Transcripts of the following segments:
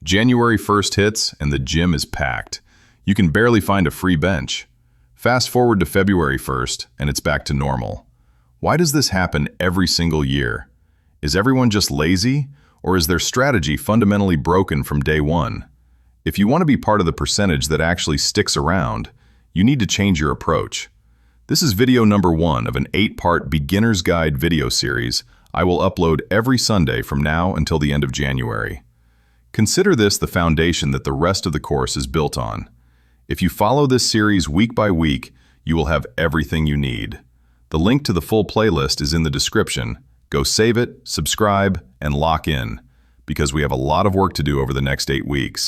January 1st hits and the gym is packed. You can barely find a free bench. Fast forward to February 1st and it's back to normal. Why does this happen every single year? Is everyone just lazy, or is their strategy fundamentally broken from day one? If you want to be part of the percentage that actually sticks around, you need to change your approach. This is video number 1 of an 8-part beginner's guide video series I will upload every Sunday from now until the end of January. Consider this the foundation that the rest of the course is built on. If you follow this series week by week, you will have everything you need. The link to the full playlist is in the description. Go save it, subscribe, and lock in, because we have a lot of work to do over the next 8 weeks.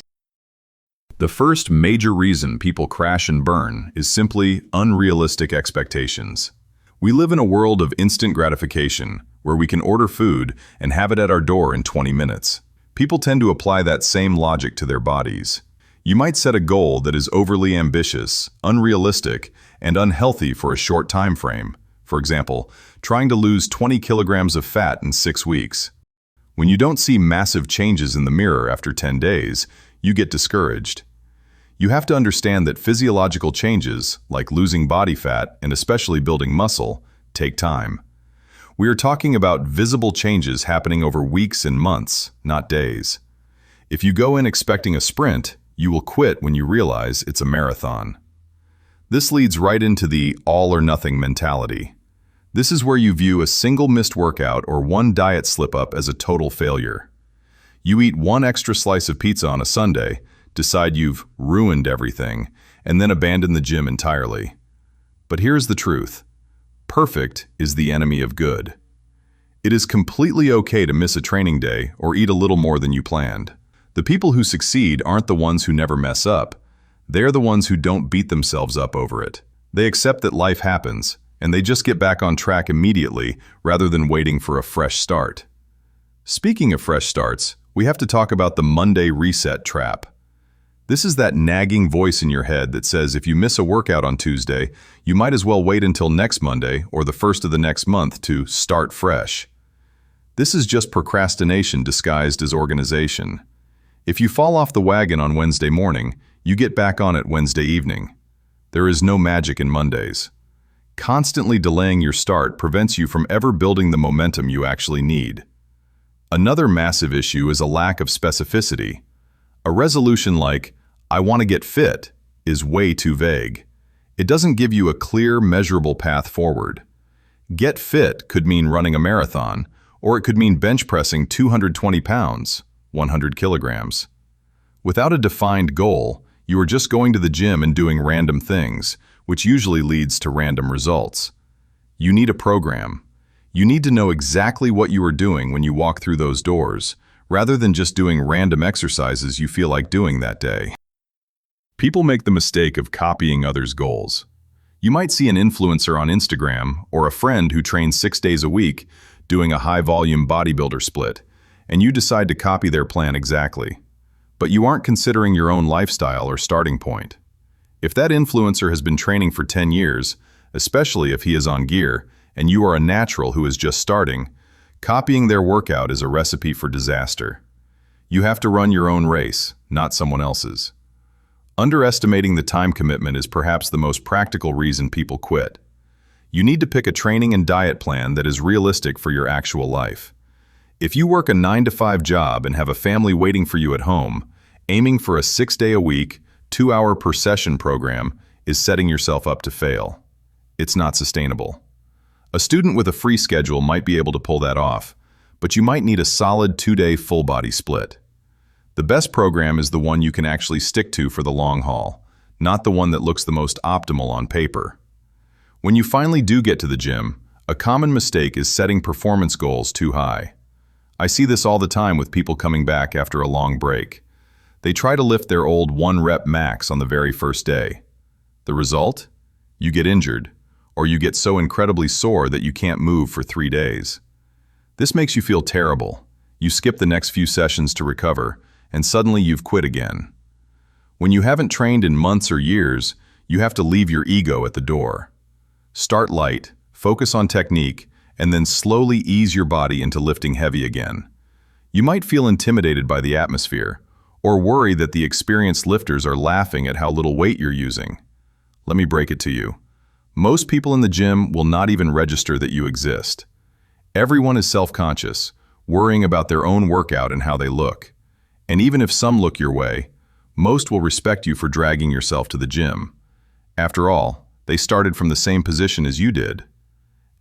The first major reason people crash and burn is simply unrealistic expectations. We live in a world of instant gratification, where we can order food and have it at our door in 20 minutes. People tend to apply that same logic to their bodies. You might set a goal that is overly ambitious, unrealistic, and unhealthy for a short time frame. For example, trying to lose 20 kilograms of fat in 6 weeks. When you don't see massive changes in the mirror after 10 days, you get discouraged. You have to understand that physiological changes, like losing body fat and especially building muscle, take time. We are talking about visible changes happening over weeks and months, not days. If you go in expecting a sprint, you will quit when you realize it's a marathon. This leads right into the all-or-nothing mentality. This is where you view a single missed workout or one diet slip-up as a total failure. You eat one extra slice of pizza on a Sunday, decide you've ruined everything, and then abandon the gym entirely. But here's the truth. Perfect is the enemy of good. It is completely okay to miss a training day or eat a little more than you planned. The people who succeed aren't the ones who never mess up. They're the ones who don't beat themselves up over it. They accept that life happens, and they just get back on track immediately rather than waiting for a fresh start. Speaking of fresh starts, we have to talk about the Monday reset trap. This is that nagging voice in your head that says if you miss a workout on Tuesday, you might as well wait until next Monday or the first of the next month to start fresh. This is just procrastination disguised as organization. If you fall off the wagon on Wednesday morning, you get back on it Wednesday evening. There is no magic in Mondays. Constantly delaying your start prevents you from ever building the momentum you actually need. Another massive issue is a lack of specificity. A resolution like, "I want to get fit," is way too vague. It doesn't give you a clear, measurable path forward. Get fit could mean running a marathon, or it could mean bench pressing 220 pounds, 100 kilograms. Without a defined goal, you are just going to the gym and doing random things, which usually leads to random results. You need a program. You need to know exactly what you are doing when you walk through those doors, rather than just doing random exercises you feel like doing that day. People make the mistake of copying others' goals. You might see an influencer on Instagram or a friend who trains 6 days a week doing a high-volume bodybuilder split, and you decide to copy their plan exactly. But you aren't considering your own lifestyle or starting point. If that influencer has been training for 10 years, especially if he is on gear, and you are a natural who is just starting, copying their workout is a recipe for disaster. You have to run your own race, not someone else's. Underestimating the time commitment is perhaps the most practical reason people quit. You need to pick a training and diet plan that is realistic for your actual life. If you work a 9-to-5 job and have a family waiting for you at home, aiming for a 6-day-a-week, 2-hour per session program is setting yourself up to fail. It's not sustainable. A student with a free schedule might be able to pull that off, but you might need a solid 2-day full-body split. The best program is the one you can actually stick to for the long haul, not the one that looks the most optimal on paper. When you finally do get to the gym, a common mistake is setting performance goals too high. I see this all the time with people coming back after a long break. They try to lift their old 1-rep max on the very first day. The result? You get injured, or you get so incredibly sore that you can't move for 3 days. This makes you feel terrible. You skip the next few sessions to recover, and suddenly you've quit again. When you haven't trained in months or years, you have to leave your ego at the door. Start light, focus on technique, and then slowly ease your body into lifting heavy again. You might feel intimidated by the atmosphere, or worry that the experienced lifters are laughing at how little weight you're using. Let me break it to you. Most people in the gym will not even register that you exist. Everyone is self-conscious, worrying about their own workout and how they look. And even if some look your way, most will respect you for dragging yourself to the gym. After all, they started from the same position as you did.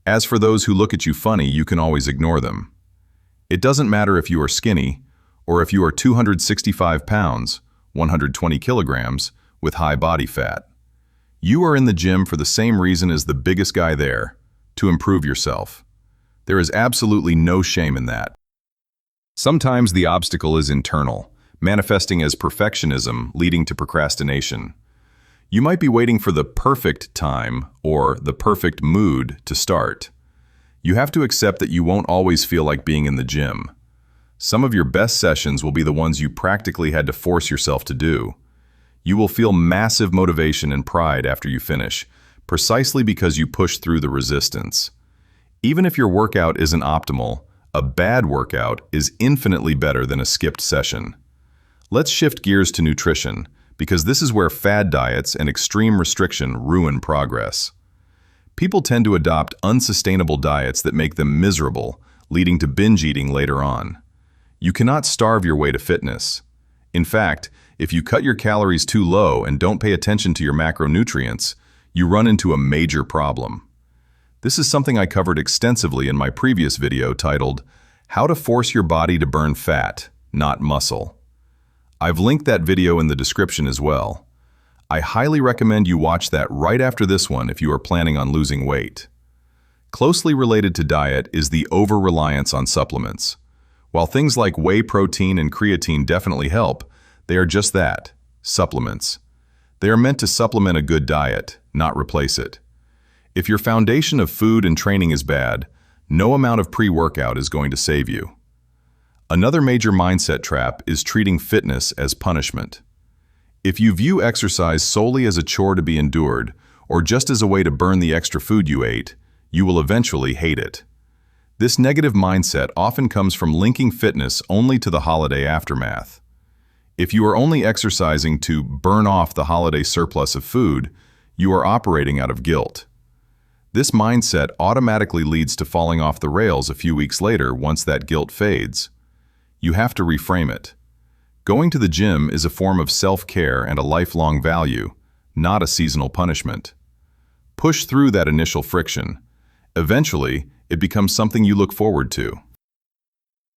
As for those who look at you funny, you can always ignore them. It doesn't matter if you are skinny, or if you are 265 pounds, 120 kilograms, with high body fat. You are in the gym for the same reason as the biggest guy there, to improve yourself. There is absolutely no shame in that. Sometimes the obstacle is internal, manifesting as perfectionism, leading to procrastination. You might be waiting for the perfect time or the perfect mood to start. You have to accept that you won't always feel like being in the gym. Some of your best sessions will be the ones you practically had to force yourself to do. You will feel massive motivation and pride after you finish, precisely because you pushed through the resistance. Even if your workout isn't optimal, a bad workout is infinitely better than a skipped session. Let's shift gears to nutrition, because this is where fad diets and extreme restriction ruin progress. People tend to adopt unsustainable diets that make them miserable, leading to binge eating later on. You cannot starve your way to fitness. In fact, if you cut your calories too low and don't pay attention to your macronutrients, you run into a major problem. This is something I covered extensively in my previous video titled, How to Force Your Body to Burn Fat, Not Muscle. I've linked that video in the description as well. I highly recommend you watch that right after this one if you are planning on losing weight. Closely related to diet is the over-reliance on supplements. While things like whey protein and creatine definitely help, they are just that, supplements. They are meant to supplement a good diet, not replace it. If your foundation of food and training is bad, no amount of pre-workout is going to save you. Another major mindset trap is treating fitness as punishment. If you view exercise solely as a chore to be endured, or just as a way to burn the extra food you ate, you will eventually hate it. This negative mindset often comes from linking fitness only to the holiday aftermath. If you are only exercising to burn off the holiday surplus of food, you are operating out of guilt. This mindset automatically leads to falling off the rails a few weeks later once that guilt fades. You have to reframe it. Going to the gym is a form of self-care and a lifelong value, not a seasonal punishment. Push through that initial friction. Eventually, it becomes something you look forward to.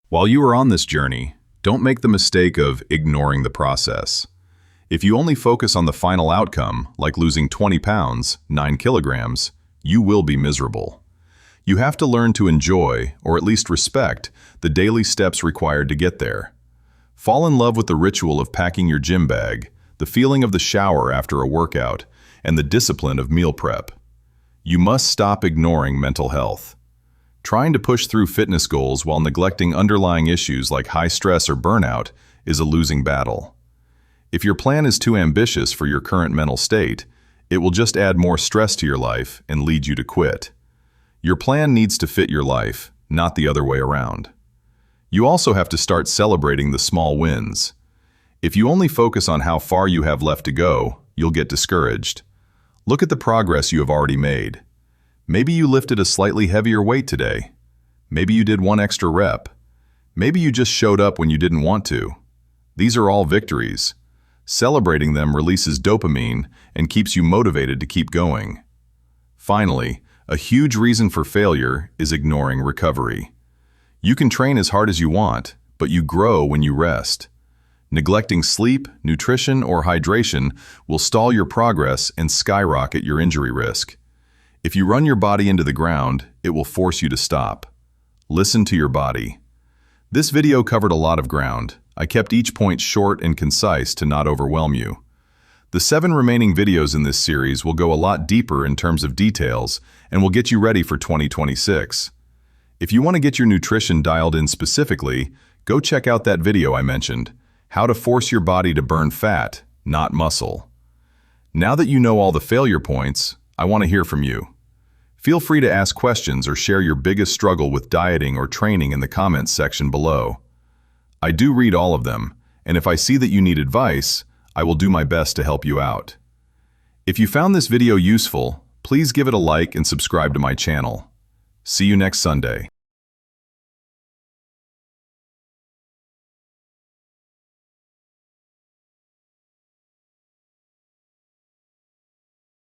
While you are on this journey, don't make the mistake of ignoring the process. If you only focus on the final outcome, like losing 20 pounds, 9 kilograms, you will be miserable. You have to learn to enjoy, or at least respect, the daily steps required to get there. Fall in love with the ritual of packing your gym bag, the feeling of the shower after a workout, and the discipline of meal prep. You must stop ignoring mental health. Trying to push through fitness goals while neglecting underlying issues like high stress or burnout is a losing battle. If your plan is too ambitious for your current mental state, it will just add more stress to your life and lead you to quit. Your plan needs to fit your life, not the other way around. You also have to start celebrating the small wins. If you only focus on how far you have left to go, you'll get discouraged. Look at the progress you have already made. Maybe you lifted a slightly heavier weight today. Maybe you did one extra rep. Maybe you just showed up when you didn't want to. These are all victories. Celebrating them releases dopamine and keeps you motivated to keep going. Finally, a huge reason for failure is ignoring recovery. You can train as hard as you want, but you grow when you rest. Neglecting sleep, nutrition, or hydration will stall your progress and skyrocket your injury risk. If you run your body into the ground, it will force you to stop. Listen to your body. This video covered a lot of ground. I kept each point short and concise to not overwhelm you. The 7 remaining videos in this series will go a lot deeper in terms of details and will get you ready for 2026. If you want to get your nutrition dialed in specifically, go check out that video I mentioned, How to Force Your Body to Burn Fat, Not Muscle. Now that you know all the failure points, I want to hear from you. Feel free to ask questions or share your biggest struggle with dieting or training in the comments section below. I do read all of them, and if I see that you need advice, I will do my best to help you out. If you found this video useful, please give it a like and subscribe to my channel. See you next Sunday.